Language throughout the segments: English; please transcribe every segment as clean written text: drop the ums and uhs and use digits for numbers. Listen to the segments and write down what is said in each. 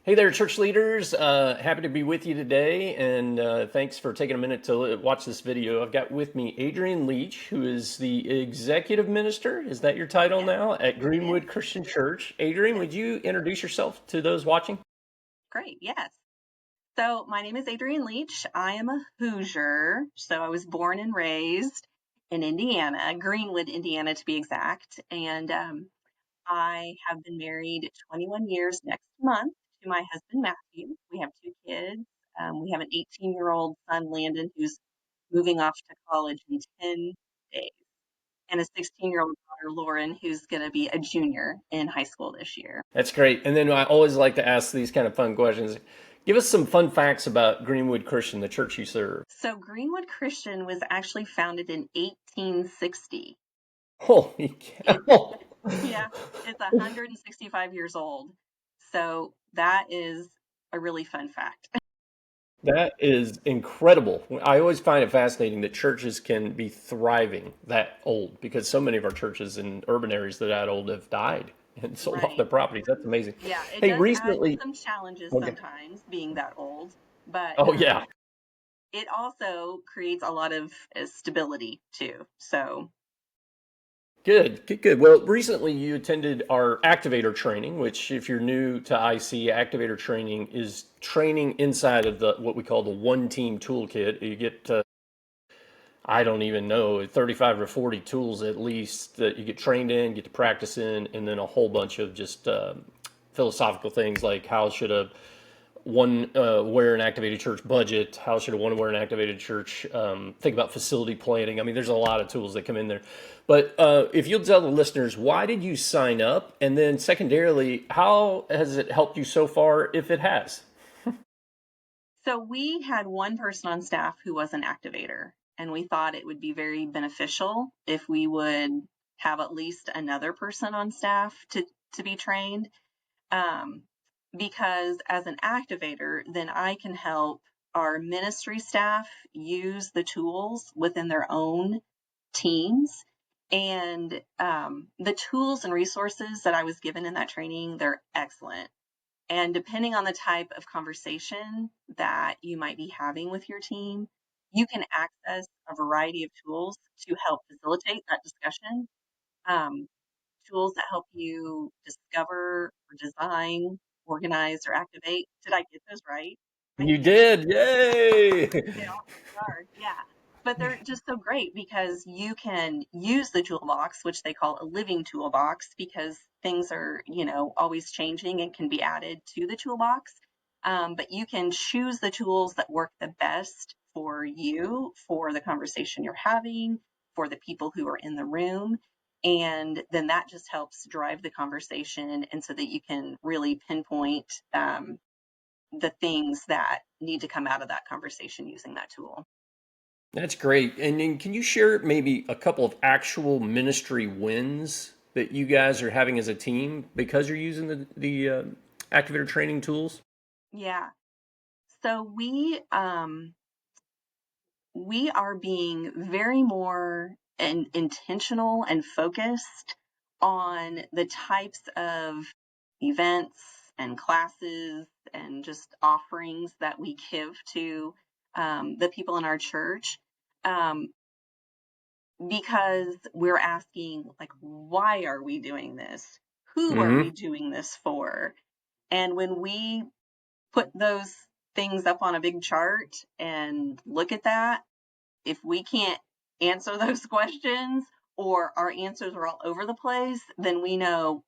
Hey there, church leaders. Happy to be with you today, and thanks for taking a minute to watch this video. I've got with me Adrienne Leech, who is the executive minister. Is that your title Yes, now at it is. Greenwood Christian Church? Adrienne, Yes. would you introduce yourself to those watching? Great. Yes. So my name is Adrienne Leech. I am a Hoosier. So I was born and raised in Indiana, Greenwood, Indiana to be exact. And I have been married 21 years next month to my husband, Matthew. We have two kids. We have an 18-year-old son, Landon, who's moving off to college in 10 days, and a 16-year-old daughter, Lauren, who's going to be a junior in high school this year. That's great. And then I always like to ask these kind of fun questions. Give us some fun facts about Greenwood Christian, the church you serve. So Greenwood Christian was actually founded in 1860. Holy It's cow! yeah, it's 165 years old. So that is a really fun fact. That is incredible. I always find it fascinating that churches can be thriving that old because so many of our churches in urban areas that old have died and sold off Right. their properties. That's amazing. Yeah, it Hey, does add recently, some challenges okay. sometimes being that old, but Oh yeah, it also creates a lot of stability too. So good, good, good. Well, recently you attended our Activator training, which, if you're new to IC, Activator training is training inside of the what we call the One Team Toolkit. You get I don't even know, 35 or 40 tools at least that you get trained in, get to practice in, and then a whole bunch of just philosophical things like how should a one wear an activated church budget, how should a one wear an activated church think about facility planning. I mean, there's a lot of tools that come in there. But if you'll tell the listeners, why did you sign up? And then secondarily, how has it helped you so far, if it has? So we had one person on staff who was an activator, and we thought it would be very beneficial if we would have at least another person on staff to be trained. Um, because as an activator, then I can help our ministry staff use the tools within their own teams. And the tools and resources that I was given in that training, they're excellent. And depending on the type of conversation that you might be having with your team, you can access a variety of tools to help facilitate that discussion. Um, Tools that help you discover or design, organize, or activate. Did I get those right? I You think did, yay! they all are, yeah. But they're just so great because you can use the toolbox, which they call a living toolbox, because things are, always changing and can be added to the toolbox. But you can choose the tools that work the best for you, for the conversation you're having, for the people who are in the room. And then that just helps drive the conversation, and so that you can really pinpoint the things that need to come out of that conversation using that tool. That's great. And then can you share maybe a couple of actual ministry wins that you guys are having as a team because you're using the activator training tools? Yeah. So we are being very more intentional and focused on the types of events and classes and just offerings that we give to the people in our church. Um, because we're asking, like, why are we doing this? Who are we Mm-hmm. doing this for? And when we put those things up on a big chart and look at that, if we can't answer those questions, or our answers are all over the place, then we know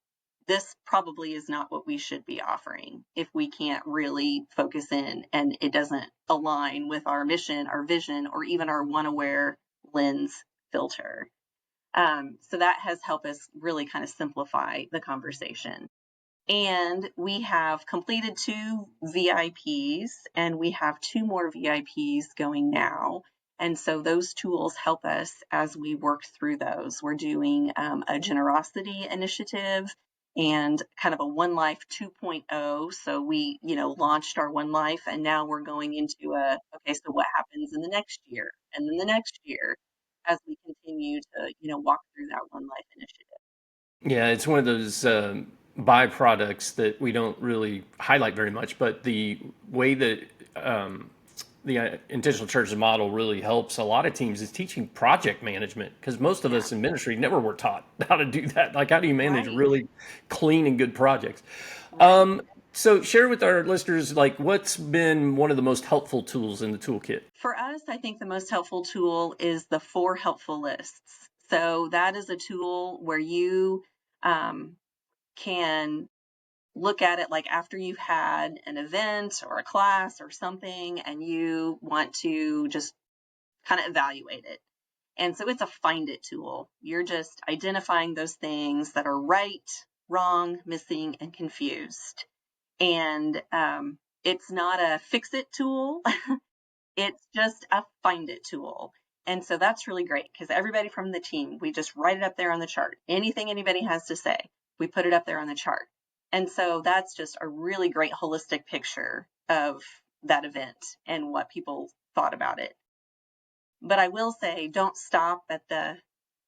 this probably is not what we should be offering if we can't really focus in and it doesn't align with our mission, our vision, or even our one aware lens filter. So that has helped us really kind of simplify the conversation. And we have completed two VIPs, and we have two more VIPs going now. And so those tools help us as we work through those. We're doing a generosity initiative and kind of a One Life 2.0. So we, launched our One Life, and now we're going into okay, so what happens in the next year and then the next year as we continue to, walk through that One Life initiative. Yeah, it's one of those. byproducts that we don't really highlight very much, but the way that the intentional churches model really helps a lot of teams is teaching project management, because most of Yeah, us in ministry never were taught how to do that. Like, how do you manage right, really clean and good projects? right. So share with our listeners, like, what's been one of the most helpful tools in the toolkit? For us, I think the most helpful tool is the 4 helpful lists. So that is a tool where you um, can look at it like after you've had an event or a class or something, and you want to just kind of evaluate it. And so it's a find it tool. You're just identifying those things that are right, wrong, missing, and confused. And it's not a fix it tool. It's just a find it tool. And so that's really great because everybody from the team, we just write it up there on the chart. Anything anybody has to say, we put it up there on the chart. And so that's just a really great holistic picture of that event and what people thought about it. But I will say, don't stop at the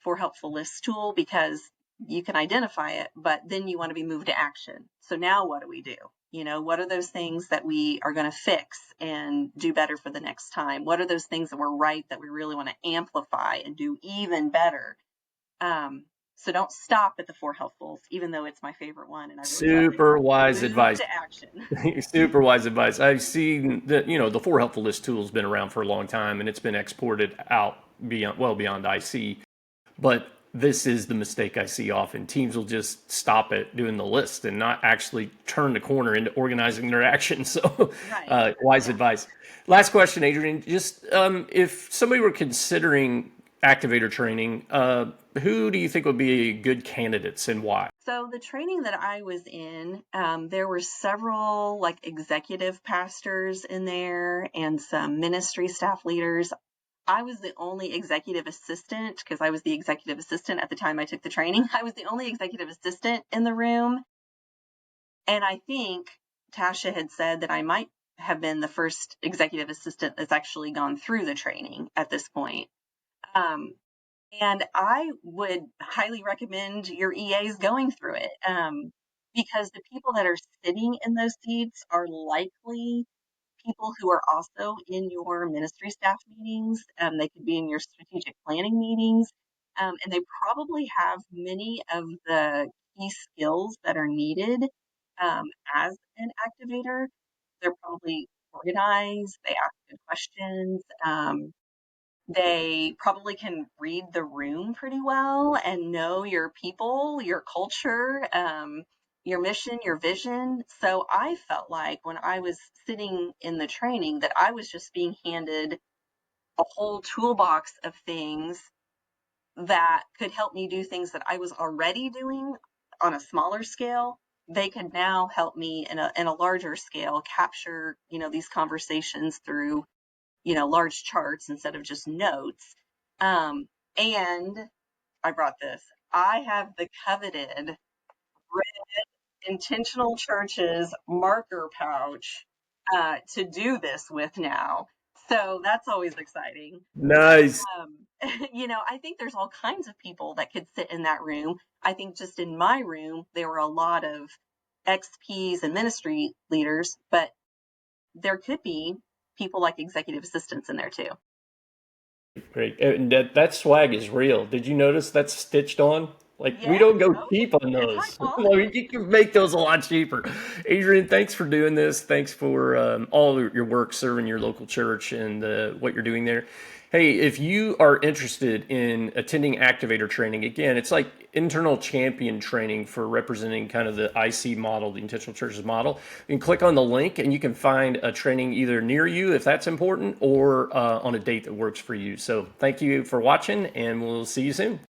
4 helpful lists tool, because you can identify it, but then you want to be moved to action. So now what do we do? What are those things that we are going to fix and do better for the next time? What are those things that were right that we really want to amplify and do even better? So don't stop at the 4 helpfuls, even though it's my favorite one and I really love it. Super wise Move advice. to action. Super wise advice. I've seen that, the 4 helpful list tool has been around for a long time, and it's been exported out beyond, well beyond IC. But this is the mistake I see often. Teams will just stop at doing the list and not actually turn the corner into organizing their actions. So, Right. wise Yeah. advice. Last question, Adrienne. Just if somebody were considering activator training, who do you think would be good candidates and why? So the training that I was in, there were several like executive pastors in there and some ministry staff leaders. I was the only executive assistant because I was the executive assistant at the time I took the training. I was the only executive assistant in the room. And I think Tasha had said that I might have been the first executive assistant that's actually gone through the training at this point. Um, and I would highly recommend your EAs going through it, because the people that are sitting in those seats are likely people who are also in your ministry staff meetings. They could be in your strategic planning meetings. And they probably have many of the key skills that are needed as an activator. They're probably organized, they ask good questions. They probably can read the room pretty well and know your people, your culture, your mission, your vision. So I felt like when I was sitting in the training that I was just being handed a whole toolbox of things that could help me do things that I was already doing on a smaller scale. They could now help me in a larger scale capture, these conversations through large charts instead of just notes. And I brought this. I have the coveted Intentional Churches marker pouch to do this with now. So that's always exciting. Nice. I think there's all kinds of people that could sit in that room. I think just in my room, there were a lot of XPs and ministry leaders, but there could be people like executive assistants in there too. Great. And that swag is real. Did you notice that's stitched on? Like, we Yes. don't go Oh, cheap on it's high those. Well, quality. you can make those a lot cheaper. Adrienne, thanks for doing this. Thanks for all of your work serving your local church and what you're doing there. Hey, if you are interested in attending Activator training, again, it's like internal champion training for representing kind of the IC model, the intentional churches model. You can click on the link and you can find a training either near you if that's important, or on a date that works for you. So thank you for watching, and we'll see you soon.